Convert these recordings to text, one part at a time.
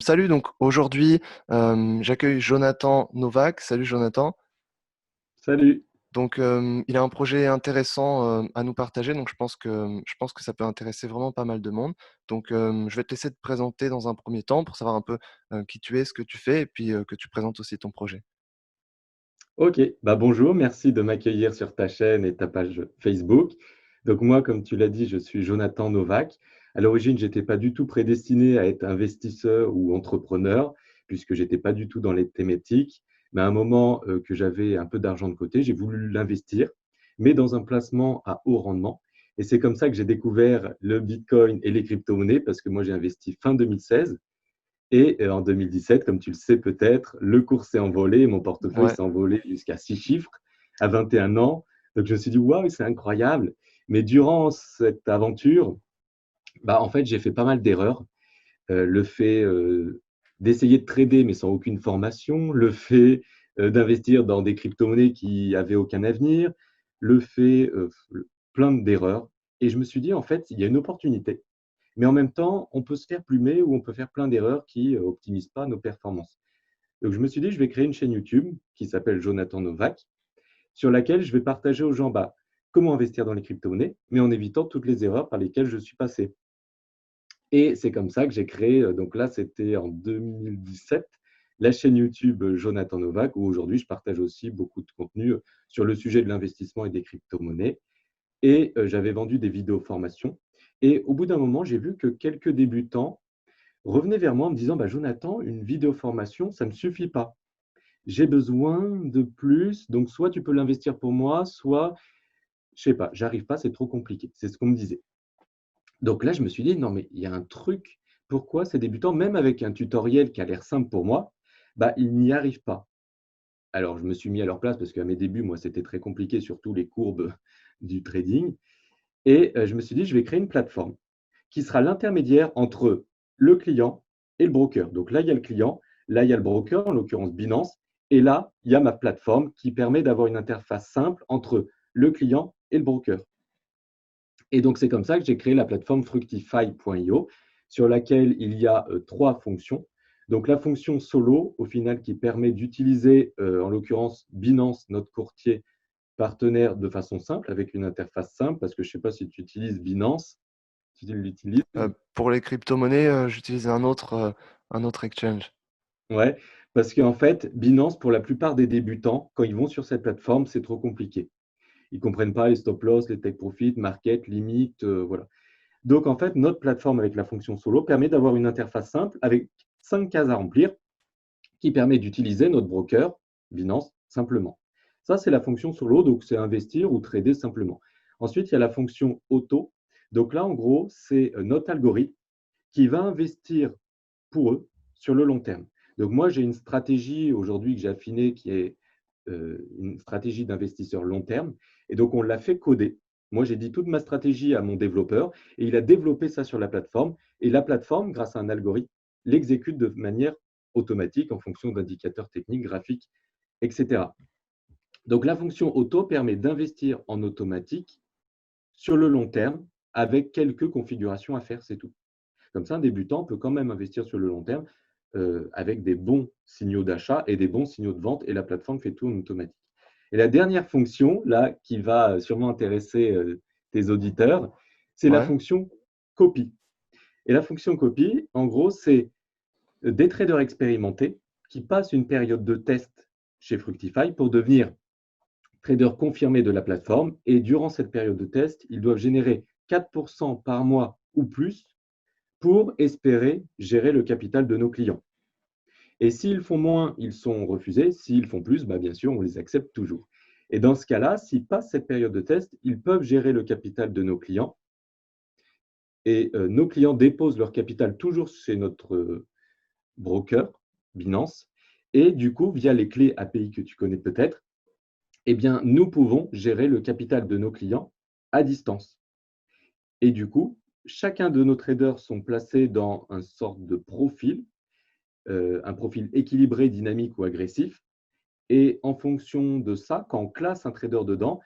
Salut, donc aujourd'hui, j'accueille Jonathan Novak. Salut Jonathan. Salut. Donc, il a un projet intéressant à nous partager, donc je pense que ça peut intéresser vraiment pas mal de monde. Donc, je vais te laisser te présenter dans un premier temps pour savoir un peu qui tu es, ce que tu fais, et puis que tu présentes aussi ton projet. Ok, bonjour, merci de m'accueillir sur ta chaîne et ta page Facebook. Donc moi, comme tu l'as dit, je suis Jonathan Novak. À l'origine, j'étais pas du tout prédestiné à être investisseur ou entrepreneur, puisque j'étais pas du tout dans les thématiques. Mais à un moment que j'avais un peu d'argent de côté, j'ai voulu l'investir, mais dans un placement à haut rendement. Et c'est comme ça que j'ai découvert le Bitcoin et les crypto-monnaies, parce que moi, j'ai investi fin 2016. Et en 2017, comme tu le sais peut-être, le cours s'est envolé, mon portefeuille Ouais, s'est envolé jusqu'à 6 chiffres à 21 ans. Donc je me suis dit, waouh, c'est incroyable. Mais durant cette aventure, en fait, j'ai fait pas mal d'erreurs. Le fait d'essayer de trader mais sans aucune formation, le fait d'investir dans des crypto-monnaies qui avaient aucun avenir, le fait plein d'erreurs. Et je me suis dit, en fait, il y a une opportunité. Mais en même temps, on peut se faire plumer ou on peut faire plein d'erreurs qui n'optimisent pas nos performances. Donc, je me suis dit, je vais créer une chaîne YouTube qui s'appelle Jonathan Novak, sur laquelle je vais partager aux gens comment investir dans les crypto-monnaies, mais en évitant toutes les erreurs par lesquelles je suis passé. Et c'est comme ça que j'ai créé, donc là, c'était en 2017, la chaîne YouTube Jonathan Novak, où aujourd'hui, je partage aussi beaucoup de contenu sur le sujet de l'investissement et des crypto-monnaies. Et j'avais vendu des vidéos formations. Et au bout d'un moment, j'ai vu que quelques débutants revenaient vers moi en me disant, Jonathan, une vidéo formation, ça ne me suffit pas. J'ai besoin de plus, donc soit tu peux l'investir pour moi, soit, je sais pas, j'arrive pas, c'est trop compliqué. C'est ce qu'on me disait. Donc là, je me suis dit, non, mais il y a un truc, pourquoi ces débutants, même avec un tutoriel qui a l'air simple pour moi, ils n'y arrivent pas. Alors, je me suis mis à leur place parce qu'à mes débuts, moi, c'était très compliqué, surtout les courbes du trading. Et je me suis dit, je vais créer une plateforme qui sera l'intermédiaire entre le client et le broker. Donc là, il y a le client, là, il y a le broker, en l'occurrence Binance, et là, il y a ma plateforme qui permet d'avoir une interface simple entre le client et le broker. Et donc, c'est comme ça que j'ai créé la plateforme Fructify.io, sur laquelle il y a trois fonctions. Donc, la fonction solo, au final, qui permet d'utiliser, en l'occurrence, Binance, notre courtier partenaire, de façon simple, avec une interface simple, parce que je ne sais pas si tu utilises Binance, si tu l'utilises. pour les crypto-monnaies, j'utilise un autre exchange. Ouais, parce qu'en fait, Binance, pour la plupart des débutants, quand ils vont sur cette plateforme, c'est trop compliqué. Ils ne comprennent pas les stop-loss, les take profit, market, limite, voilà. Donc, en fait, notre plateforme avec la fonction solo permet d'avoir une interface simple avec 5 cases à remplir qui permet d'utiliser notre broker, Binance, simplement. Ça, c'est la fonction solo, donc c'est investir ou trader simplement. Ensuite, il y a la fonction auto. Donc là, en gros, c'est notre algorithme qui va investir pour eux sur le long terme. Donc moi, j'ai une stratégie aujourd'hui que j'ai affinée qui est une stratégie d'investisseur long terme. Et donc, on l'a fait coder. Moi, j'ai dit toute ma stratégie à mon développeur et il a développé ça sur la plateforme. Et la plateforme, grâce à un algorithme, l'exécute de manière automatique en fonction d'indicateurs techniques, graphiques, etc. Donc, la fonction auto permet d'investir en automatique sur le long terme avec quelques configurations à faire, c'est tout. Comme ça, un débutant peut quand même investir sur le long terme avec des bons signaux d'achat et des bons signaux de vente et la plateforme fait tout en automatique. Et la dernière fonction, là, qui va sûrement intéresser tes auditeurs, c'est la Ouais. fonction copie. Et la fonction copie, en gros, c'est des traders expérimentés qui passent une période de test chez Fructify pour devenir traders confirmés de la plateforme. Et durant cette période de test, ils doivent générer 4% par mois ou plus pour espérer gérer le capital de nos clients. Et s'ils font moins, ils sont refusés. S'ils font plus, bien sûr, on les accepte toujours. Et dans ce cas-là, s'ils passent cette période de test, ils peuvent gérer le capital de nos clients. Et nos clients déposent leur capital toujours chez notre broker, Binance. Et du coup, via les clés API que tu connais peut-être, eh bien, nous pouvons gérer le capital de nos clients à distance. Et du coup, chacun de nos traders sont placés dans une sorte de profil, un profil équilibré, dynamique ou agressif. Et en fonction de ça, quand on classe un trader dedans,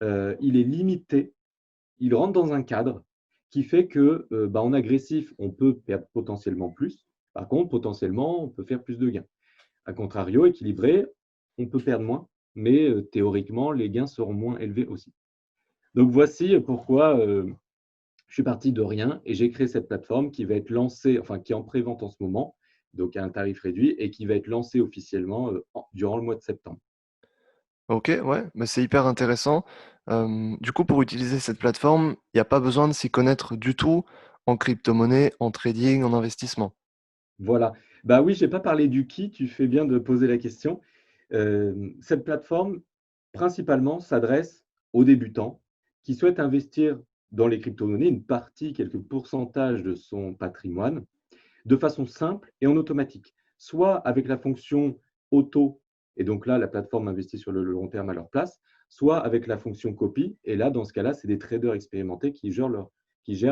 il est limité, il rentre dans un cadre qui fait que en agressif, on peut perdre potentiellement plus, Par contre, potentiellement, on peut faire plus de gains. A contrario, équilibré, on peut perdre moins, mais théoriquement, les gains seront moins élevés aussi. Donc voici pourquoi je suis parti de rien et j'ai créé cette plateforme qui va être lancée, enfin qui est en pré-vente en ce moment, donc à un tarif réduit et qui va être lancée officiellement durant le mois de septembre. OK, ouais, mais c'est hyper intéressant. Du coup, pour utiliser cette plateforme, il y a pas besoin de s'y connaître du tout en crypto-monnaie, en trading, en investissement? Voilà. Bah oui, je n'ai pas parlé du qui, tu fais bien de poser la question. Cette plateforme, principalement, s'adresse aux débutants qui souhaitent investir dans les crypto-monnaies, une partie, quelques pourcentages de son patrimoine, de façon simple et en automatique. Soit avec la fonction auto, et donc là, la plateforme investit sur le long terme à leur place, soit avec la fonction copie, et là, dans ce cas-là, c'est des traders expérimentés qui gèrent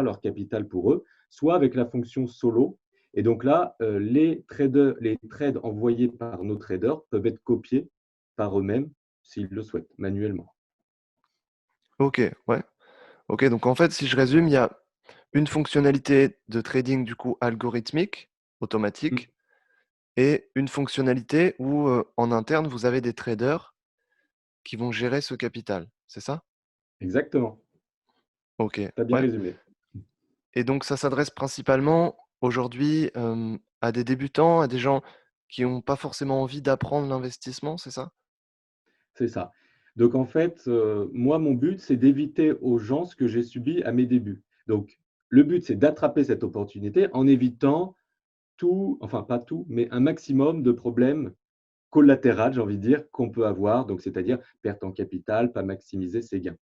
leur capital pour eux, soit avec la fonction solo, et donc là, les trades envoyés par nos traders peuvent être copiés par eux-mêmes s'ils le souhaitent, manuellement. OK, ouais. OK, donc en fait, si je résume, il y a une fonctionnalité de trading du coup algorithmique, Mm, automatique, et une fonctionnalité où, en interne, vous avez des traders qui vont gérer ce capital, c'est ça? exactement, OK, tu as bien ouais, résumé. et donc ça s'adresse principalement aujourd'hui, à des débutants, à des gens qui ont pas forcément envie d'apprendre l'investissement, c'est ça? C'est ça. Donc en fait, moi, mon but, c'est d'éviter aux gens ce que j'ai subi à mes débuts. Donc le but, c'est d'attraper cette opportunité en évitant tout, enfin pas tout, mais un maximum de problèmes collatéraux, j'ai envie de dire, qu'on peut avoir, donc c'est-à-dire perte en capital, pas maximiser ses gains.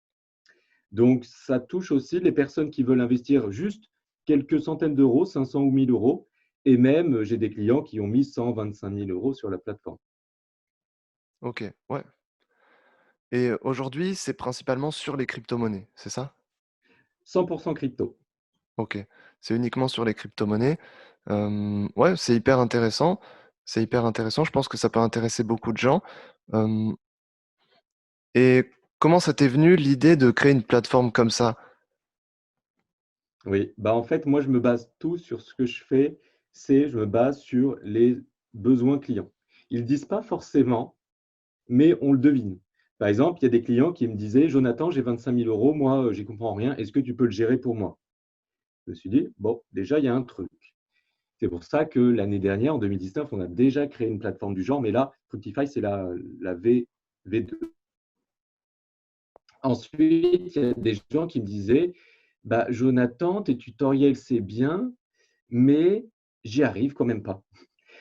Donc ça touche aussi les personnes qui veulent investir juste quelques centaines d'euros, 500 ou 1 000 euros, et même, j'ai des clients qui ont mis 125 000 euros sur la plateforme. OK, ouais, et aujourd'hui, c'est principalement sur les cryptomonnaies, c'est ça? 100% crypto. OK. C'est uniquement sur les cryptomonnaies. Ouais, c'est hyper intéressant. C'est hyper intéressant. Je pense que ça peut intéresser beaucoup de gens. Hem et comment ça t'est venu l'idée de créer une plateforme comme ça? Oui, bah, en fait, moi, je me base tout sur ce que je fais, c'est je me base sur les besoins clients. Ils ne disent pas forcément, mais on le devine. Par exemple, il y a des clients qui me disaient: «Jonathan, j'ai 25 000 euros, moi, j'y comprends rien, est-ce que tu peux le gérer pour moi?» Je me suis dit: «Bon, déjà, il y a un truc». C'est pour ça que l'année dernière, en 2019, on a déjà créé une plateforme du genre, mais là, Fructify, c'est la V2. Ensuite, il y a des gens qui me disaient: «Bah, Jonathan, tes tutoriels, c'est bien, mais j'y arrive quand même pas».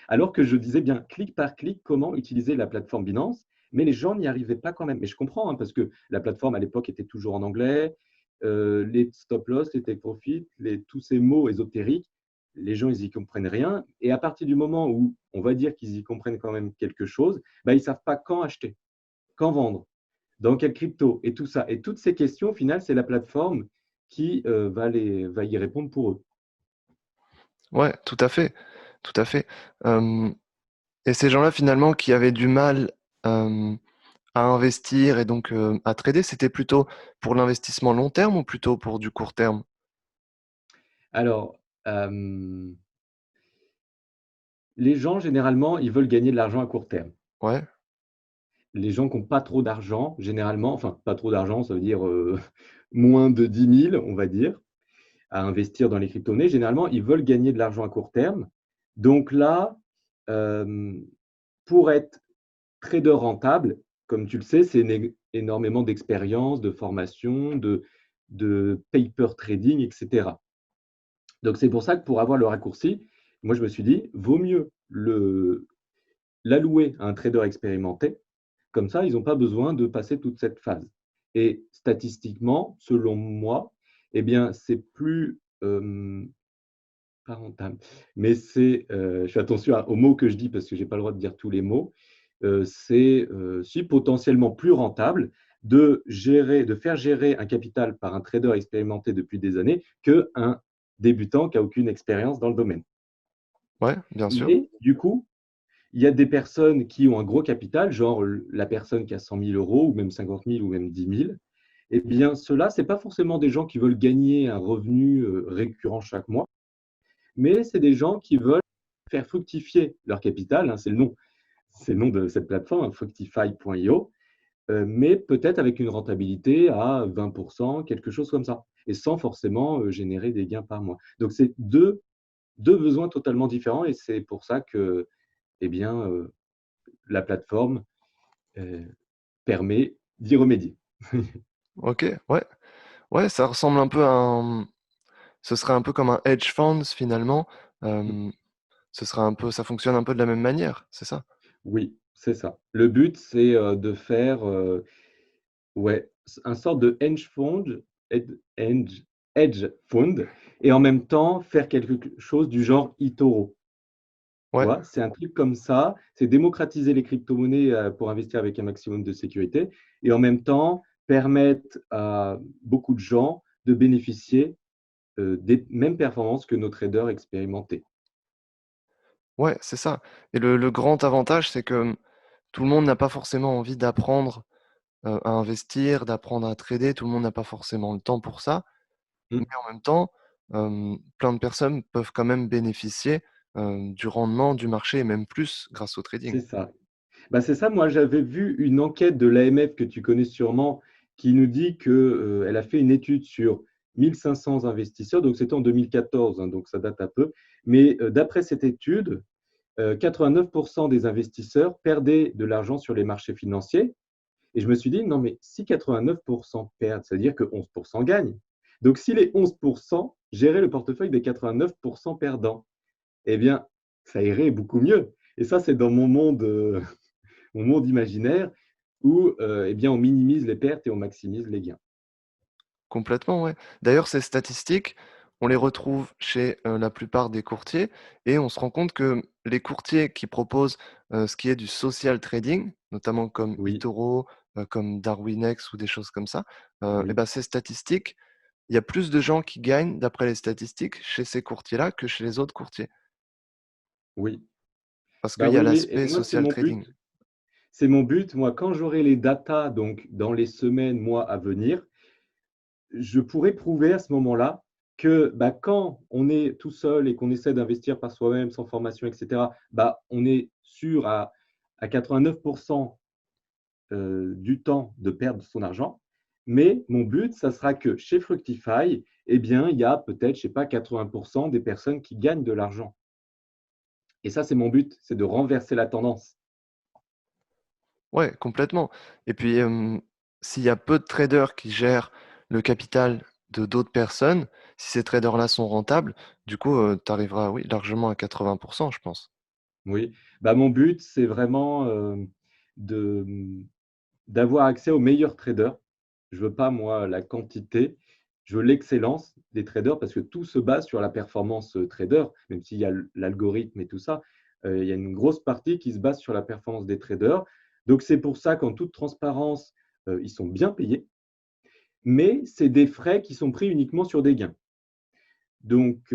Alors que je disais bien clic par clic comment utiliser la plateforme Binance, mais les gens n'y arrivaient pas quand même. Mais je comprends, hein, parce que la plateforme à l'époque était toujours en anglais, les stop loss, les take profit, tous ces mots ésotériques, les gens, ils y comprennent rien. Et à partir du moment où on va dire qu'ils y comprennent quand même quelque chose, bah, ils ne savent pas quand acheter, quand vendre, dans quelle crypto et tout ça. Et toutes ces questions, au final, c'est la plateforme qui va y répondre pour eux. Ouais, tout à fait, tout à fait. Hem et ces gens-là, finalement, qui avaient du mal, hem, à investir et donc, à trader, c'était plutôt pour l'investissement long terme ou plutôt pour du court terme? Alors, les gens, généralement, ils veulent gagner de l'argent à court terme. Ouais, Les gens qui ont pas trop d'argent, généralement, enfin, pas trop d'argent, ça veut dire, moins de 10 000, on va dire, à investir dans les crypto-monnaies. Généralement, ils veulent gagner de l'argent à court terme. Donc là, hem, pour être trader rentable, comme tu le sais, c'est énormément d'expérience, de formation, de paper trading, et cetera. Donc c'est pour ça que pour avoir le raccourci, moi, je me suis dit: «Vaut mieux l'allouer à un trader expérimenté. Comme ça, ils n'ont pas besoin de passer toute cette phase». Et statistiquement, selon moi, eh bien, c'est plus, pas rentable, mais je fais attention aux mots que je dis parce que j'ai pas le droit de dire tous les mots. C'est, si potentiellement plus rentable de faire gérer un capital par un trader expérimenté depuis des années qu'un débutant qui a aucune expérience dans le domaine. ouais, bien sûr. Mais du coup, il y a des personnes qui ont un gros capital, genre la personne qui a 100 000 euros ou même 50 000 ou même 10 000. Eh bien, ceux-là, ce n'est pas forcément des gens qui veulent gagner un revenu récurrent chaque mois, mais c'est des gens qui veulent faire fructifier leur capital, hein, c'est le nom de cette plateforme, hein, fructify.io, mais peut-être avec une rentabilité à 20%, quelque chose comme ça, et sans forcément générer des gains par mois. Donc, c'est deux besoins totalement différents, et c'est pour ça que eh bien, la plateforme euh, permet d'y remédier. OK, ouais. Ouais, ça ressemble un peu à un ce serait un peu comme un hedge funds finalement, hem, ce serait un peu ça fonctionne un peu de la même manière, c'est ça? Oui, c'est ça. Le but, c'est de faire ouais, un sorte de hedge fund, hedge fund, et en même temps faire quelque chose du genre eToro. Tu Ouais, vois? C'est un truc comme ça, c'est démocratiser les crypto-monnaies, pour investir avec un maximum de sécurité, et en même temps permettre à beaucoup de gens de bénéficier, des mêmes performances que nos traders expérimentés. ouais, c'est ça et le grand avantage, c'est que, tout le monde n'a pas forcément envie d'apprendre, à investir, d'apprendre à trader, tout le monde n'a pas forcément le temps pour ça. Mmh, Mais en même temps, plein de personnes peuvent quand même bénéficier, du rendement du marché et même plus grâce au trading. c'est ça. Bah, c'est ça, moi j'avais vu une enquête de l'AMF que tu connais sûrement, qui nous dit que, elle a fait une étude sur 1 500 investisseurs, donc c'était en 2014, hein, donc ça date un peu. Mais, d'après cette étude, 89 des investisseurs perdaient de l'argent sur les marchés financiers, et je me suis dit: «Non, mais si 89 perdent, ça veut dire que 11 gagnent. Donc si les 11 géraient le portefeuille des 89 perdants, eh bien, ça irait beaucoup mieux», et ça, c'est dans mon monde imaginaire où, eh bien, on minimise les pertes et on maximise les gains. Complètement, ouais. D'ailleurs, ces statistiques, on les retrouve chez, la plupart des courtiers et on se rend compte que les courtiers qui proposent, ce qui est du social trading, notamment comme Oui, eToro, comme Darwinex ou des choses comme ça, et oui, bah, ces statistiques, il y a plus de gens qui gagnent d'après les statistiques chez ces courtiers-là que chez les autres courtiers. oui. Parce qu'il Bah, y a oui, oui, et l'aspect moi, social trading. c'est mon but. Moi, quand j'aurai les datas, donc dans les semaines, mois à venir, je pourrais prouver à ce moment-là que, bah, quand on est tout seul et qu'on essaie d'investir par soi-même, sans formation, et cetera, bah, on est sûr à 89 du temps de perdre son argent. Mais mon but, ça sera que chez Fructify, eh bien, il y a peut-être, je sais pas, 80 des personnes qui gagnent de l'argent. Et ça, c'est mon but, c'est de renverser la tendance. Ouais, complètement et puis, s'il y a peu de traders qui gèrent le capital de d'autres personnes, si ces traders-là sont rentables, du coup, tu arriveras, oui, largement à 80 je pense. Oui, bah, mon but, c'est vraiment, de, d'avoir accès aux meilleurs traders. Je veux pas, moi, la quantité, je veux l'excellence des traders parce que tout se base sur la performance, trader, même s'il y a l'algorithme et tout ça, il y a une grosse partie qui se base sur la performance des traders. Donc c'est pour ça qu'en toute transparence, ils sont bien payés, mais c'est des frais qui sont pris uniquement sur des gains. Donc,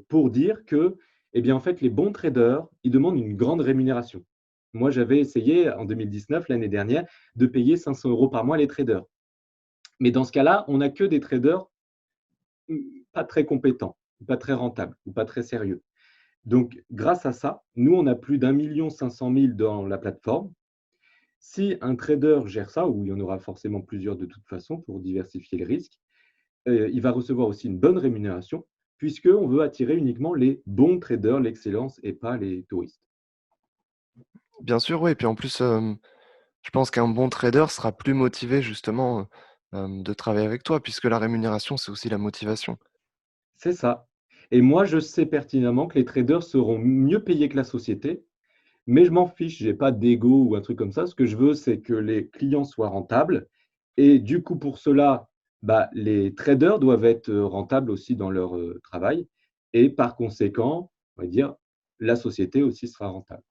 pour dire que, eh bien, en fait, les bons traders, ils demandent une grande rémunération. Moi, j'avais essayé en 2019, l'année dernière, de payer 500 € par mois les traders. Mais dans ce cas-là, on n'a que des traders pas très compétents, pas très rentables ou pas très sérieux. Donc, grâce à ça, nous, on a plus d'1 500 000 dans la plateforme. Si un trader gère ça, ou il y en aura forcément plusieurs de toute façon pour diversifier les risques, il va recevoir aussi une bonne rémunération, puisqu'on veut attirer uniquement les bons traders, l'excellence, et pas les touristes. Bien sûr, oui et puis en plus, je pense qu'un bon trader sera plus motivé justement, de travailler avec toi puisque la rémunération, c'est aussi la motivation. C'est ça. Et moi, je sais pertinemment que les traders seront mieux payés que la société, mais je m'en fiche, j'ai pas d'ego ou un truc comme ça. Ce que je veux, c'est que les clients soient rentables, et du coup, pour cela, bah, les traders doivent être, rentables aussi dans leur, travail, et par conséquent, on va dire, la société aussi sera rentable.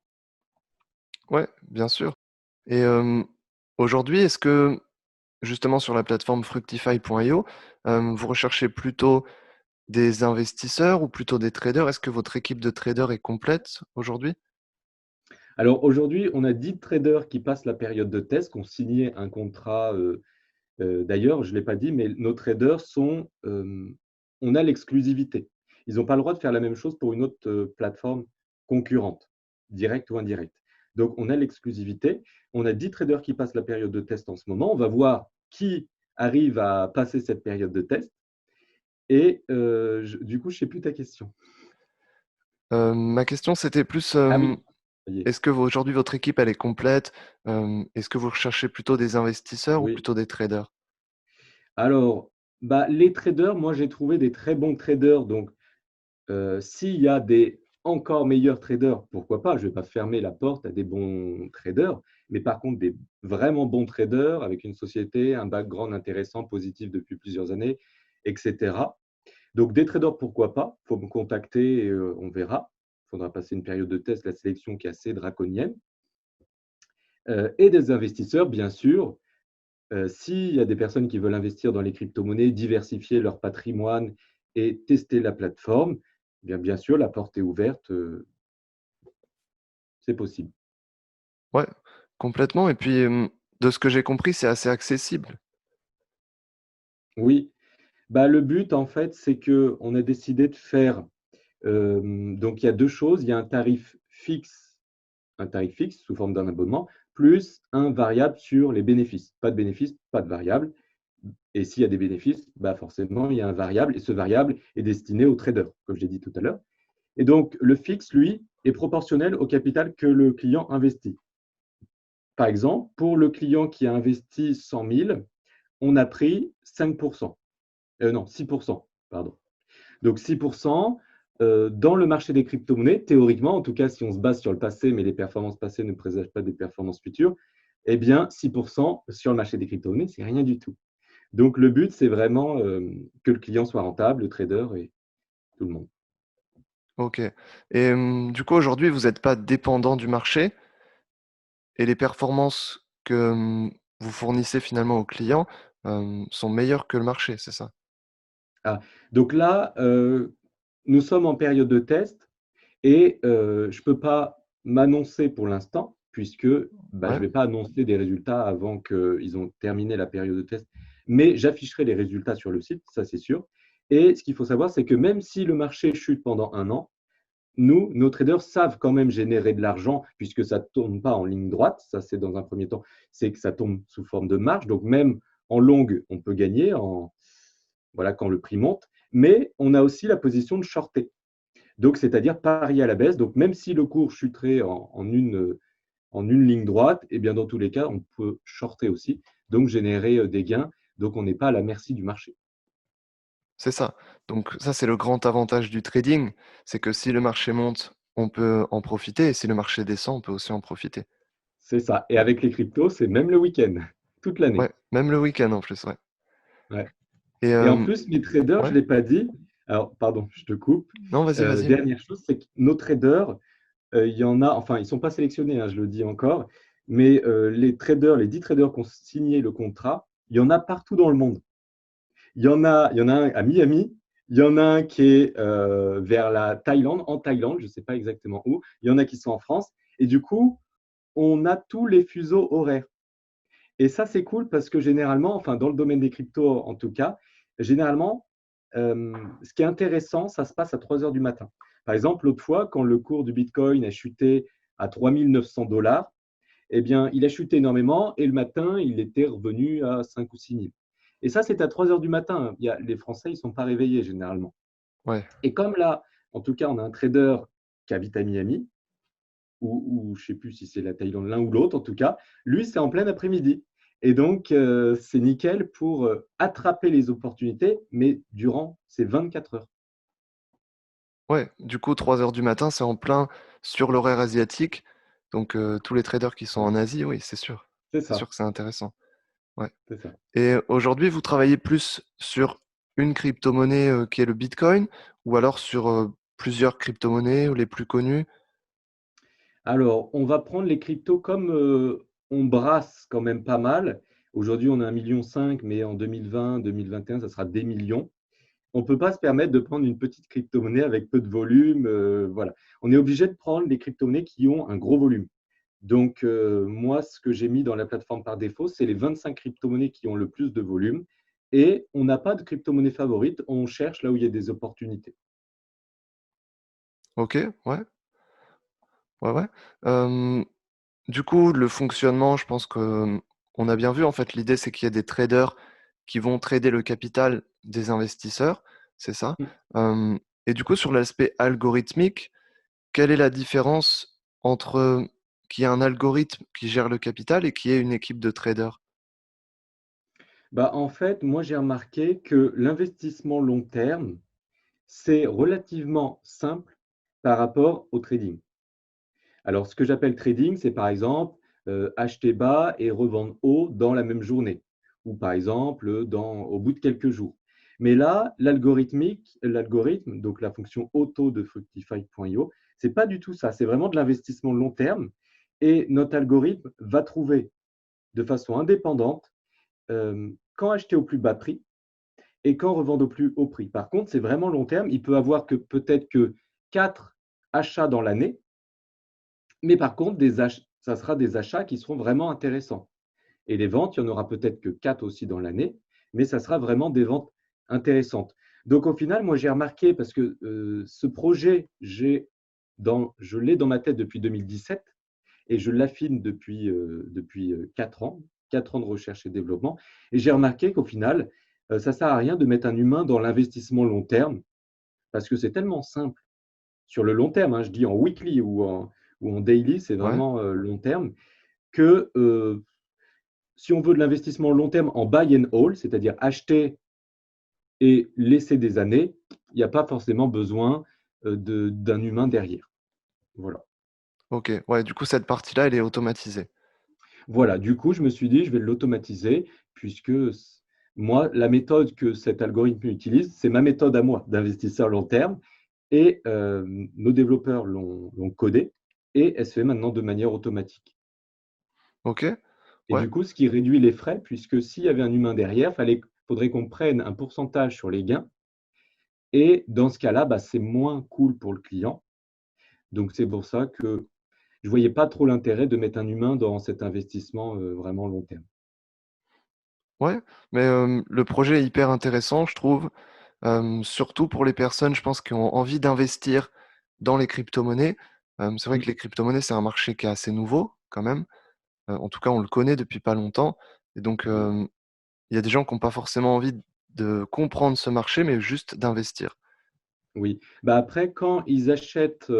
Ouais, bien sûr et aujourd'hui, est-ce que justement sur la plateforme fructify.io, vous recherchez plutôt des investisseurs ou plutôt des traders? Est-ce que votre équipe de traders est complète aujourd'hui? Alors aujourd'hui, on a 10 traders qui passent la période de test, qui ont signé un contrat, d'ailleurs, je ne l'ai pas dit, mais nos traders sont, on a l'exclusivité. ils n'ont pas le droit de faire la même chose pour une autre plateforme concurrente, directe ou indirecte. Donc, on a l'exclusivité. On a 10 traders qui passent la période de test en ce moment. On va voir qui arrive à passer cette période de test. Et du coup, je ne sais plus ta question. Ma question, c'était plus, Ah oui, ça y est. est-ce que aujourd'hui votre équipe elle est complète? Est-ce que vous recherchez plutôt des investisseurs ou Oui. plutôt des traders? Alors, bah, les traders, moi, j'ai trouvé des très bons traders. Donc, s'il y a des encore meilleurs traders, pourquoi pas? Je ne vais pas fermer la porte à des bons traders. Mais par contre, des vraiment bons traders avec une société, un background intéressant, positif depuis plusieurs années, etc. Donc, des traders, pourquoi pas? Il faut me contacter et on verra. Il faudra passer une période de test, la sélection qui est assez draconienne. Et des investisseurs, bien sûr. S'il y a des personnes qui veulent investir dans les crypto-monnaies, diversifier leur patrimoine et tester la plateforme, eh bien sûr, la porte est ouverte, c'est possible. Ouais, complètement. Et puis, de ce que j'ai compris, c'est assez accessible. Oui, bah, le but, en fait, c'est qu'on a décidé de faire, donc il y a 2 choses. Il y a un tarif fixe sous forme d'un abonnement, plus un variable sur les bénéfices. Pas de bénéfices, pas de variable. Et s'il y a des bénéfices, bah forcément, il y a un variable, et ce variable est destiné aux traders, comme je l'ai dit tout à l'heure. Et donc, le fixe, lui, est proportionnel au capital que le client investit. Par exemple, pour le client qui a investi 100 000, on a pris 5%. Non, 6%, pardon. Donc, 6%, dans le marché des crypto-monnaies, théoriquement, en tout cas, si on se base sur le passé, mais les performances passées ne présagent pas des performances futures, eh bien, 6% sur le marché des crypto-monnaies, c'est rien du tout. Donc, le but, c'est vraiment que le client soit rentable, le trader et tout le monde. OK. Et du coup, aujourd'hui, vous n'êtes pas dépendant du marché et les performances que, vous fournissez finalement aux clients, sont meilleures que le marché, c'est ça? Ah, donc là, nous sommes en période de test et je ne peux pas m'annoncer pour l'instant puisque, bah, je Ouais, ne vais pas annoncer des résultats avant qu'ils ont terminé la période de test, mais j'afficherai les résultats sur le site, ça c'est sûr. Et ce qu'il faut savoir, c'est que même si le marché chute pendant un an, nous, nos traders savent quand même générer de l'argent puisque ça ne tourne pas en ligne droite, ça c'est dans un premier temps, c'est que ça tombe sous forme de marge. Donc même en longue, on peut gagner voilà, quand le prix monte, mais on a aussi la position de shorter. Donc, c'est-à-dire parier à la baisse. Donc, même si le cours chuterait en une ligne droite, eh bien, dans tous les cas, on peut shorter aussi, donc générer des gains. Donc, on n'est pas à la merci du marché. c'est ça. Donc ça, c'est le grand avantage du trading, c'est que si le marché monte, on peut en profiter et si le marché descend, on peut aussi en profiter. C'est ça. Et Ouais, avec les cryptos, c'est même le week-end, toute l'année. ouais, même le week-end en plus, ouais. Ouais. Et Et en plus, mes traders, je ouais? ne l'ai pas dit. Alors, pardon, je te coupe. Non, vas-y, vas-y. Dernière chose, c'est que nos traders, il y en a, enfin, ils ne sont pas sélectionnés, hein, je le dis encore, mais les traders, les 10 traders qui ont signé le contrat, il y en a partout dans le monde. Il y en a un à Miami, il y en a un qui est vers la Thaïlande, en Thaïlande, je ne sais pas exactement où, il y en a qui sont en France, et du coup, on a tous les fuseaux horaires. Et ça, c'est cool parce que généralement, enfin, dans le domaine des cryptos en tout cas, généralement, ce qui est intéressant, ça se passe à 3 heures du matin. Par exemple, l'autre fois, quand le cours du Bitcoin a chuté à 3 900 $, eh bien, il a chuté énormément et le matin, il était revenu à 5 ou 6 000. Et ça, c'est à 3 heures du matin. Les Français, ils ne sont pas réveillés généralement. Ouais. Et comme là, en tout cas, on a un trader qui habite à Miami, ou je ne sais plus si c'est la Thaïlande, l'un ou l'autre en tout cas, lui, c'est en plein après-midi. Et donc, c'est nickel pour attraper les opportunités, mais durant ces 24 heures. Ouais, du coup, 3 heures du matin, c'est en plein sur l'horaire asiatique. Donc, tous les traders qui sont Ouais, en Asie, oui, c'est sûr. c'est C'est sûr ça, que c'est intéressant. Ouais. c'est ça. Et aujourd'hui, vous travaillez plus sur une crypto-monnaie, qui est le Bitcoin ou alors sur, plusieurs crypto-monnaies ou les plus connues? Alors, on va prendre les cryptos comme on brasse quand même pas mal. Aujourd'hui, on a 1,5 million, mais en 2020, 2021, ça sera des millions. On ne peut pas se permettre de prendre une petite crypto-monnaie avec peu de volume. Voilà. On est obligé de prendre les crypto-monnaies qui ont un gros volume. Donc, moi, ce que j'ai mis dans la plateforme par défaut, c'est les 25 crypto-monnaies qui ont le plus de volume. Et on n'a pas de crypto-monnaie favorite, on cherche là où il y a des opportunités. OK, ouais, ouais, ouais. Hem, du coup, le fonctionnement, je pense que, on a bien vu, en fait, l'idée, c'est qu'il y a des traders qui vont trader le capital des investisseurs, c'est ça? Mm. Hem et du coup, sur l'aspect algorithmique, quelle est la différence entre qu'il y ait un algorithme qui gère le capital et qu'il y ait une équipe de traders? Bah, en fait, moi, j'ai remarqué que l'investissement long terme, c'est relativement simple par rapport au trading. Alors, ce que j'appelle trading, c'est par exemple acheter bas et revendre haut dans la même journée, ou par exemple au bout de quelques jours. Mais là, l'algorithme, donc la fonction auto de Fructify.io, c'est pas du tout ça. C'est vraiment de l'investissement long terme. Et notre algorithme va trouver de façon indépendante quand acheter au plus bas prix et quand revendre au plus haut prix. Par contre, c'est vraiment long terme. Il peut avoir que peut-être que 4 achats dans l'année, mais par contre, ça sera des achats qui seront vraiment intéressants. Et les ventes, il n'y en aura peut-être que 4 aussi dans l'année, mais ça sera vraiment des ventes intéressantes. Donc au final, moi j'ai remarqué, parce que ce projet, je l'ai dans ma tête depuis 2017 et je l'affine depuis 4 ans de recherche et développement. Et j'ai remarqué qu'au final, ça ne sert à rien de mettre un humain dans l'investissement long terme, parce que c'est tellement simple sur le long terme, hein, je dis en weekly ou en daily, c'est Ouais, vraiment long terme, que si on veut de l'investissement long terme en buy and hold, c'est-à-dire acheter et laisser des années, il n'y a pas forcément besoin d'un humain derrière. Voilà. OK. Ouais, du coup, cette partie-là, elle est automatisée. Voilà, du coup, je me suis dit, je vais l'automatiser, puisque moi, la méthode que cet algorithme utilise, c'est ma méthode à moi d'investisseur long terme, et nos développeurs l'ont codé, et elle se fait maintenant de manière automatique. OK, Et ouais. du coup, ce qui réduit les frais, puisque s'il y avait un humain derrière, il faudrait qu'on prenne un pourcentage sur les gains. Et dans ce cas-là, bah, c'est moins cool pour le client. Donc, c'est pour ça que je ne voyais pas trop l'intérêt de mettre un humain dans cet investissement vraiment long terme. Ouais, mais le projet est hyper intéressant, je trouve, surtout pour les personnes, je pense, qui ont envie d'investir dans les cryptomonnaies. C'est vrai Mm. que les cryptomonnaies, c'est un marché qui est assez nouveau quand même. En tout cas, on le connaît depuis pas longtemps et donc Oui. il y a des gens qui ont pas forcément envie de comprendre ce marché, mais juste d'investir. Oui. Bah, après, quand ils achètent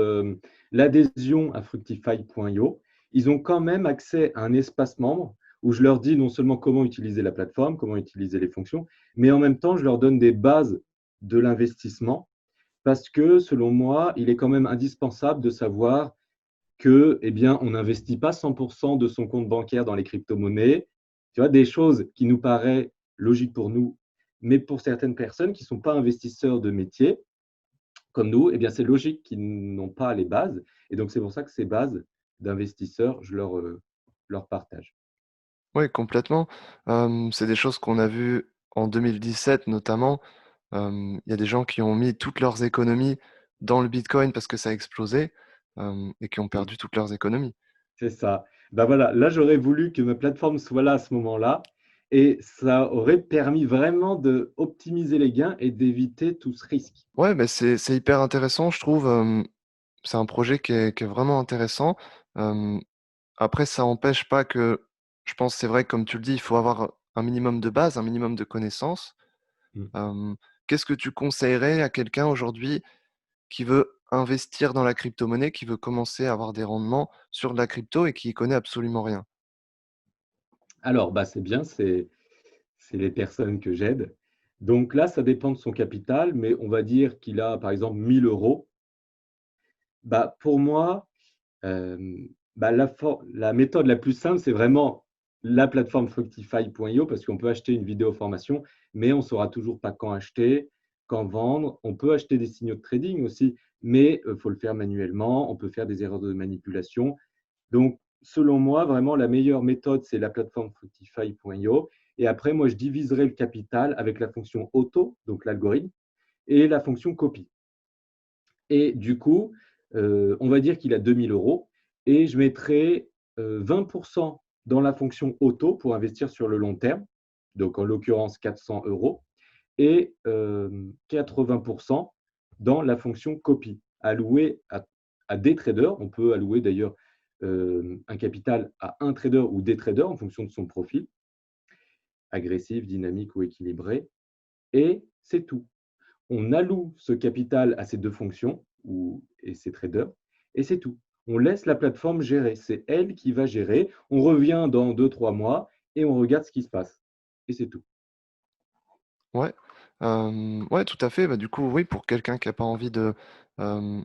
l'adhésion à Fructify.io, ils ont quand même accès à un espace membre où je leur dis non seulement comment utiliser la plateforme, comment utiliser les fonctions, mais en même temps, je leur donne des bases de l'investissement parce que, selon moi, il est quand même indispensable de savoir que, eh bien, on n'investit pas 100% de son compte bancaire dans les crypto-monnaies. Tu vois, des choses qui nous paraissent logiques pour nous, mais pour certaines personnes qui ne sont pas investisseurs de métier, comme nous, eh bien, c'est logique qu'ils n'ont pas les bases. Et donc, c'est pour ça que ces bases d'investisseurs, leur partage. Oui, complètement. C'est des choses qu'on a vues en 2017 notamment. Il y a des gens qui ont mis toutes leurs économies dans le bitcoin parce que ça a explosé, et qui ont Oui, perdu toutes leurs économies. c'est ça. Ben voilà, là, j'aurais voulu que ma plateforme soit là à ce moment-là. Et ça aurait permis vraiment d'optimiser les gains et d'éviter tout ce risque. Ouais, mais c'est hyper intéressant, je trouve, c'est un projet qui est vraiment intéressant. Hem, après ça empêche pas que je pense, c'est vrai, comme tu le dis, il faut avoir un minimum de base, un minimum de connaissances. Mm. Hem, qu'est-ce que tu conseillerais à quelqu'un aujourd'hui qui veut investir dans la crypto-monnaie, qui veut commencer à avoir des rendements sur de la crypto et qui y connaît absolument rien? Alors, bah, c'est bien, c'est les personnes que j'aide. Donc là, ça dépend de son capital, mais on va dire qu'il a, par exemple, 1 000 euros. Bah, pour moi, bah, la méthode la plus simple, c'est vraiment la plateforme Fructify.io parce qu'on peut acheter une vidéo formation, mais on ne saura toujours pas quand acheter, quand vendre. On peut acheter des signaux de trading aussi, mais il faut le faire manuellement. On peut faire des erreurs de manipulation. Donc, selon moi, vraiment, la meilleure méthode, c'est la plateforme Fructify.io. Et après, moi, je diviserai le capital avec la fonction auto, donc l'algorithme, et la fonction copie. Et du coup, on va dire qu'il a 2 000 euros et je mettrai 20% dans la fonction auto pour investir sur le long terme, donc en l'occurrence 400 euros, et 80% dans la fonction copie. allouer à des traders. On peut allouer d'ailleurs un capital à un trader ou des traders en fonction de son profil, agressif, dynamique ou équilibré. Et c'est tout. On alloue ce capital à ces deux fonctions et ces traders, et c'est tout. On laisse la plateforme gérer. C'est elle qui va gérer. On revient dans 2, 3 mois et on regarde ce qui se passe. Et c'est tout. Ouais, ouais, tout à fait. Bah, du coup, oui, pour quelqu'un qui a pas envie hem,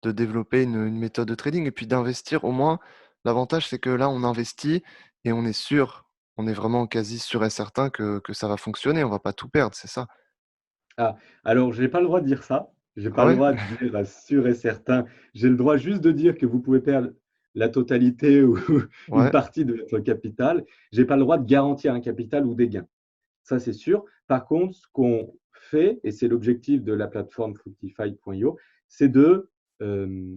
de développer une méthode de trading et puis d'investir, au moins, l'avantage, c'est que là, on investit et on est sûr, on est vraiment quasi sûr et certain que ça va fonctionner, on va pas tout perdre, c'est ça? Ah, alors, je n'ai pas le droit de dire ça. Je n'ai Ah pas le ouais? droit de dire sûr et certain. J'ai le droit juste de dire que vous pouvez perdre la totalité ou une Ouais, partie de votre capital. Je n'ai pas le droit de garantir un capital ou des gains. Ça, c'est sûr. Par contre, ce qu'on fait, et c'est l'objectif de la plateforme Fructify.io, c'est de euh,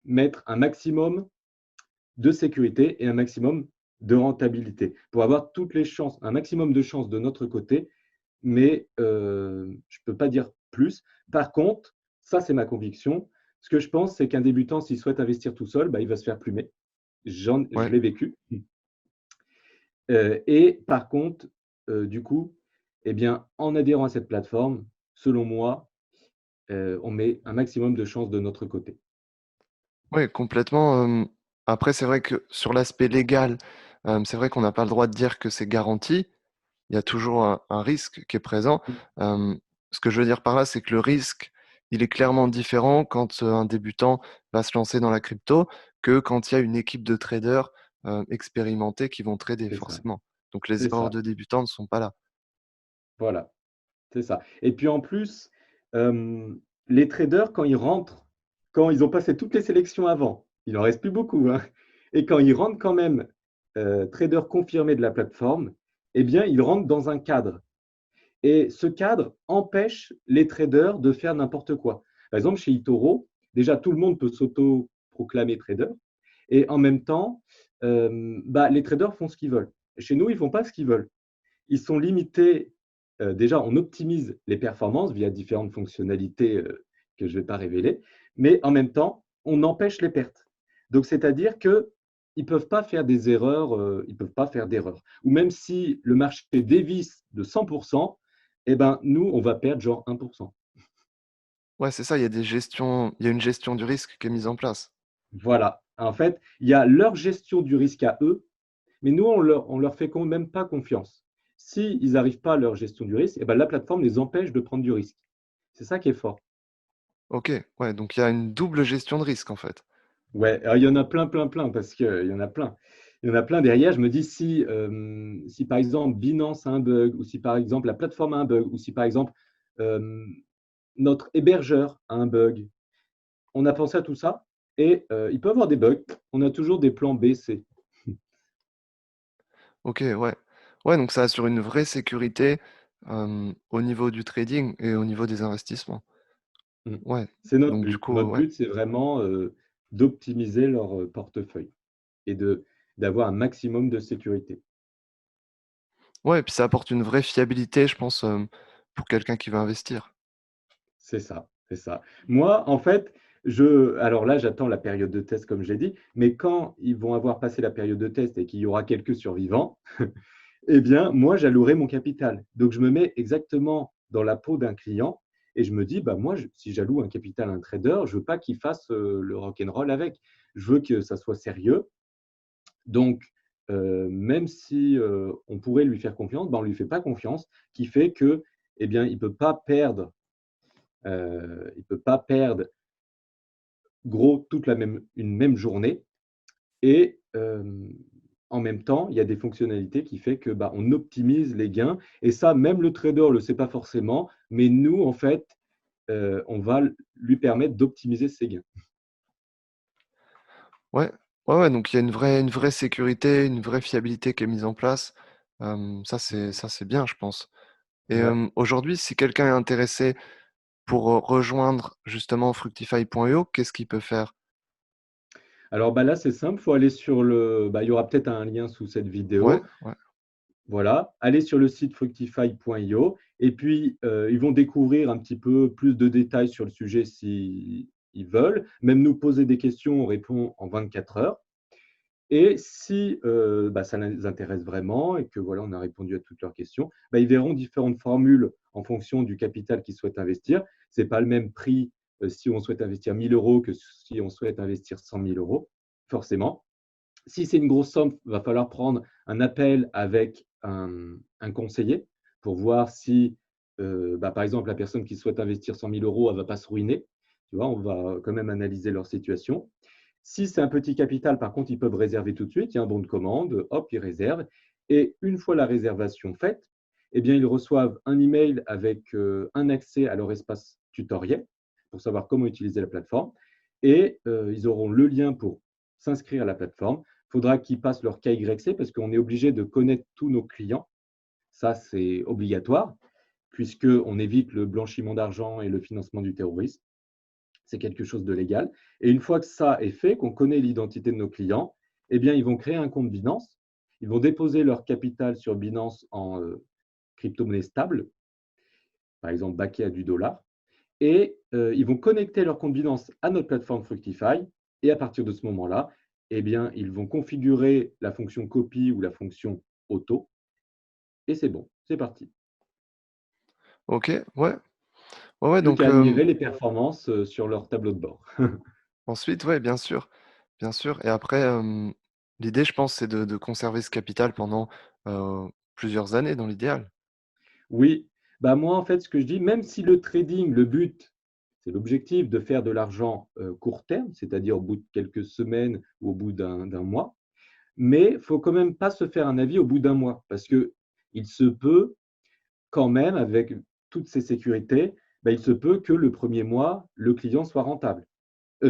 mettre un maximum de sécurité et un maximum de rentabilité pour avoir toutes les chances, un maximum de chances de notre côté, mais je ne peux pas dire plus. Par contre, ça, c'est ma conviction. Ce que je pense, c'est qu'un débutant, s'il souhaite investir tout seul, bah, il va se faire plumer. Je ouais. l'ai vécu. Et par contre, du coup, eh bien, en adhérant à cette plateforme, selon moi, on met un maximum de chances de notre côté. Ouais, complètement, après, c'est vrai que sur l'aspect légal, c'est vrai qu'on n'a pas le droit de dire que c'est garanti. Il y a toujours un risque qui est présent. Hem, Ce que je veux dire par là, c'est que le risque, il est clairement différent quand, un débutant va se lancer dans la crypto que quand il y a une équipe de traders, expérimentés qui vont trader C'est ça, forcément. Donc les c'est erreurs ça. de débutants ne sont pas là. Voilà, c'est ça. Et puis en plus, les traders, quand ils rentrent, quand ils ont passé toutes les sélections avant, il en reste plus beaucoup, hein, et quand ils rentrent quand même traders confirmés de la plateforme, eh bien, ils rentrent dans un cadre. Et ce cadre empêche les traders de faire n'importe quoi. Par exemple, chez eToro, déjà, tout le monde peut s'auto-proclamer trader. Et en même temps, bah, les traders font ce qu'ils veulent. Chez nous, ils ne font pas ce qu'ils veulent. Ils sont limités. Déjà, on optimise les performances via différentes fonctionnalités que je ne vais pas révéler. Mais en même temps, on empêche les pertes. Donc, c'est-à-dire qu'ils ne peuvent pas faire des erreurs, ils ne peuvent pas faire d'erreurs. Ou même si le marché dévisse de 100%, eh ben, nous, on va perdre genre 1%. Ouais, c'est ça, il y a une gestion du risque qui est mise en place. Voilà. En fait, il y a leur gestion du risque à eux, mais nous, on leur fait quand même pas confiance. S'ils n'arrivent pas à leur gestion du risque, eh ben, la plateforme les empêche de prendre du risque. C'est ça qui est fort. OK, ouais, donc il y a une double gestion de risque, en fait. Ouais, alors il y en a plein, plein, plein, parce qu'il y en a plein. Il y en a plein derrière. Je me dis, si par exemple Binance a un bug, ou si par exemple la plateforme a un bug, ou si par exemple euh, notre hébergeur a un bug, on a pensé à tout ça, et il peut y avoir des bugs. On a toujours des plans B, C. OK, ouais. Ouais, donc ça assure une vraie sécurité, au niveau du trading et au niveau des investissements. Mm. Ouais, C'est notre donc du but. coup, Notre ouais. but, c'est vraiment d'optimiser leur portefeuille et d'avoir un maximum de sécurité. Ouais, et puis ça apporte une vraie fiabilité, je pense, pour quelqu'un qui veut investir. C'est ça, c'est ça. Moi, en fait, alors là, j'attends la période de test, comme j'ai dit, mais quand ils vont avoir passé la période de test et qu'il y aura quelques survivants, eh bien, moi, j'allouerai mon capital. Donc, je me mets exactement dans la peau d'un client et je me dis, bah, moi, si j'alloue un capital à un trader, je veux pas qu'il fasse le rock'n'roll avec. Je veux que ça soit sérieux. Donc, même si on pourrait lui faire confiance, bah, on ne lui fait pas confiance, qui fait que, eh bien, il il peut pas perdre gros toute une même journée. Et en même temps, il y a des fonctionnalités qui fait que bah, on optimise les gains. Et ça, même le trader ne le sait pas forcément, mais nous, en fait, on va lui permettre d'optimiser ses gains. Ouais, ouais, ouais, donc il y a une vraie sécurité, une vraie fiabilité qui est mise en place. Ça, c'est bien, je pense. Et Ouais. aujourd'hui, si quelqu'un est intéressé pour, rejoindre justement Fructify.io, qu'est-ce qu'il peut faire? Alors bah, là, c'est simple, faut aller sur il y aura peut-être un lien sous cette Ouais, vidéo. ouais, Voilà, allez sur le site fructify.io et puis ils vont découvrir un petit peu plus de détails sur le sujet si ils veulent, même nous poser des questions, on répond en 24 heures. Et si ça les intéresse vraiment et que voilà, on a répondu à toutes leurs questions, ils verront différentes formules en fonction du capital qu'ils souhaitent investir. Ce n'est pas le même prix si on souhaite investir 1 000 euros que si on souhaite investir 100 000 euros, forcément. Si c'est une grosse somme, il va falloir prendre un appel avec un conseiller pour voir si, par exemple, la personne qui souhaite investir 100 000 euros, elle ne va pas se ruiner. Tu vois, on va quand même analyser leur situation. Si c'est un petit capital, par contre, ils peuvent réserver tout de suite. Il y a un bon de commande, hop, ils réservent. Et une fois la réservation faite, eh bien, ils reçoivent un email avec un accès à leur espace tutoriel pour savoir comment utiliser la plateforme. Et ils auront le lien pour s'inscrire à la plateforme. Il faudra qu'ils passent leur KYC parce qu'on est obligé de connaître tous nos clients. Ça, c'est obligatoire puisqu'on évite le blanchiment d'argent et le financement du terrorisme. C'est quelque chose de légal. Et une fois que ça est fait, qu'on connaît l'identité de nos clients, eh bien, ils vont créer un compte Binance. Ils vont déposer leur capital sur Binance en crypto-monnaie stable, par exemple backé à du dollar. Et ils vont connecter leur compte Binance à notre plateforme Fructify. Et à partir de ce moment-là, eh bien, ils vont configurer la fonction copie ou la fonction auto. Et c'est bon, c'est parti. Ok, ouais. Ouais, ouais, Plus donc qu'à admirer les performances sur leur tableau de bord. ensuite, ouais, bien sûr. Bien sûr. Et après, l'idée, je pense, c'est de conserver ce capital pendant plusieurs années dans l'idéal. Oui, moi, en fait, ce que je dis, même si le trading, le but, c'est l'objectif de faire de l'argent court terme, c'est-à-dire au bout de quelques semaines ou au bout d'un mois, mais il ne faut quand même pas se faire un avis au bout d'un mois, parce que il se peut quand même, avec toutes ces sécurités, il se peut que le premier mois, le client soit rentable,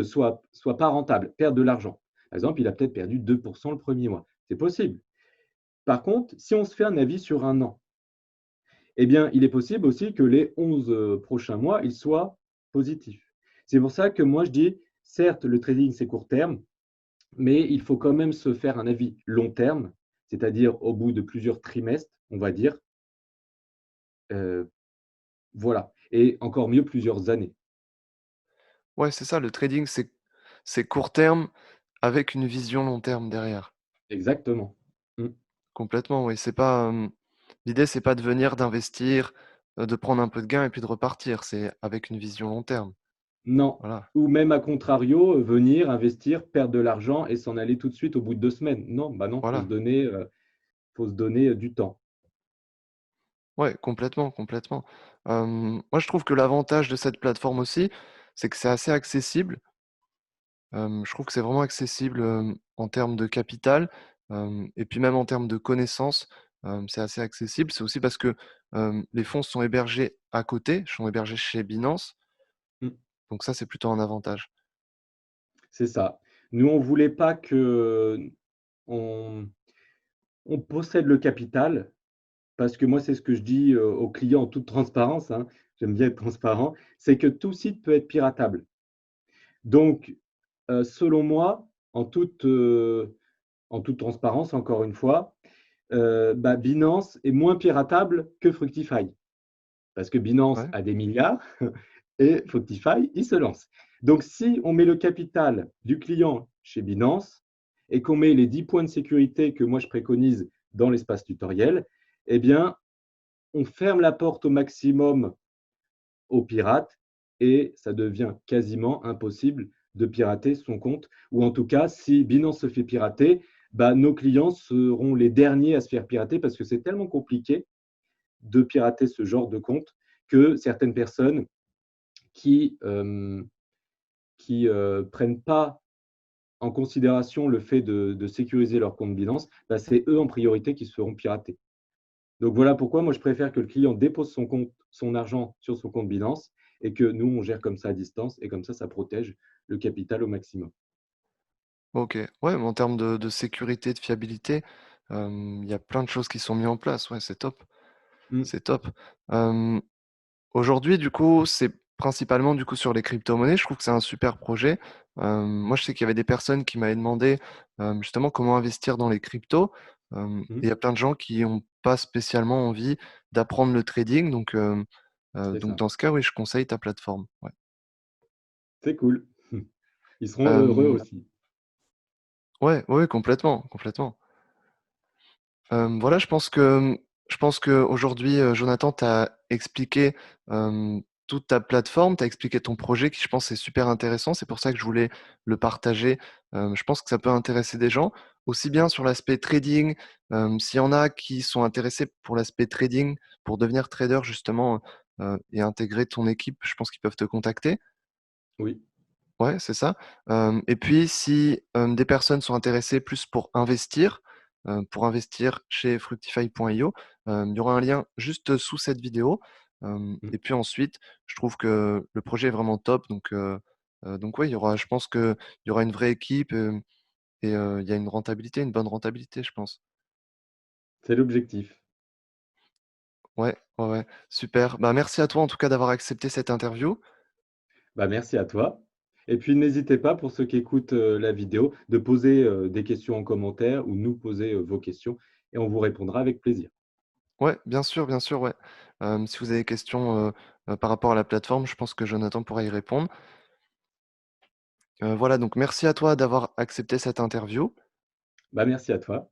soit pas rentable, perde de l'argent. Par exemple, il a peut-être perdu 2% le premier mois. C'est possible. Par contre, si on se fait un avis sur un an, eh bien, il est possible aussi que les 11 prochains mois, ils soient positifs. C'est pour ça que moi, je dis, certes, le trading, c'est court terme, mais il faut quand même se faire un avis long terme, c'est-à-dire au bout de plusieurs trimestres, on va dire. Euh, voilà. Et encore mieux, plusieurs années. Ouais, c'est ça, le trading, c'est court terme avec une vision long terme derrière. Exactement. Mm. Complètement, oui. C'est pas, l'idée, c'est pas de venir, d'investir, de prendre un peu de gain et puis de repartir. C'est avec une vision long terme. Non. Voilà, Ou même à contrario, venir, investir, perdre de l'argent et s'en aller tout de suite au bout de 2 semaines. Non, non, voilà. faut se donner du temps. Ouais, complètement, complètement. Moi, je trouve que l'avantage de cette plateforme aussi, c'est que c'est assez accessible. Je trouve que c'est vraiment accessible, en termes de capital, et puis même en termes de connaissances, c'est assez accessible. C'est aussi parce que, les fonds sont hébergés à côté, sont hébergés chez Binance, Mm. donc ça, c'est plutôt un avantage. C'est ça. Nous, on ne voulait pas que on, on possède le capital, parce que moi, c'est ce que je dis aux clients en toute transparence, hein, j'aime bien être transparent, c'est que tout site peut être piratable. Donc, selon moi, en toute transparence, encore une fois, Binance est moins piratable que Fructify, parce que Binance Ouais, a des milliards et Fructify, il se lance. Donc, si on met le capital du client chez Binance et qu'on met les 10 points de sécurité que moi je préconise dans l'espace tutoriel, eh bien, on ferme la porte au maximum aux pirates et ça devient quasiment impossible de pirater son compte. Ou en tout cas, si Binance se fait pirater, nos clients seront les derniers à se faire pirater parce que c'est tellement compliqué de pirater ce genre de compte que certaines personnes qui prennent pas en considération le fait de sécuriser leur compte Binance, c'est eux en priorité qui se feront pirater. Donc voilà pourquoi moi je préfère que le client dépose son argent sur son compte Binance et que nous on gère comme ça à distance et comme ça protège le capital au maximum. OK. Ouais, mais en termes de sécurité, de fiabilité, il y a plein de choses qui sont mis en place. Ouais, c'est top, Mm, c'est top. Hem Aujourd'hui, du coup, c'est principalement, du coup, sur les crypto-monnaies. Je trouve que c'est un super projet. Moi, je sais qu'il y avait des personnes qui m'avaient demandé, justement comment investir dans les cryptos. mm, Et il y a plein de gens qui ont pas spécialement envie d'apprendre le trading. Donc c'est donc ça. dans ce cas, oui, je conseille ta plateforme. Ouais. C'est cool. Ils seront heureux Hem, aussi. ouais, ouais, complètement, complètement. Voilà, je pense qu'aujourd'hui, Jonathan, tu as expliqué, toute ta plateforme, tu as expliqué ton projet qui, je pense, est super intéressant. C'est pour ça que je voulais le partager. Je pense que ça peut intéresser des gens, aussi bien sur l'aspect trading, s'il y en a qui sont intéressés pour l'aspect trading, pour devenir trader justement, et intégrer ton équipe, je pense qu'ils peuvent te contacter. Oui, Ouais, c'est ça. Et puis si, des personnes sont intéressées plus pour investir chez Fructify.io, il y aura un lien juste sous cette vidéo. mmh. Et puis ensuite, je trouve que le projet est vraiment top. Donc ouais, je pense qu'il y aura une vraie équipe, et il y a une rentabilité, une bonne rentabilité, je pense. C'est l'objectif. Ouais, ouais, ouais, super. Bah, merci à toi en tout cas d'avoir accepté cette interview. Bah, merci à toi et puis n'hésitez pas pour ceux qui écoutent, la vidéo de poser, des questions en commentaire ou nous poser, vos questions et on vous répondra avec plaisir. Ouais, bien sûr, ouais. Si vous avez des questions, par rapport à la plateforme, je pense que Jonathan pourra y répondre. Voilà, donc merci à toi d'avoir accepté cette interview. Bah, merci à toi.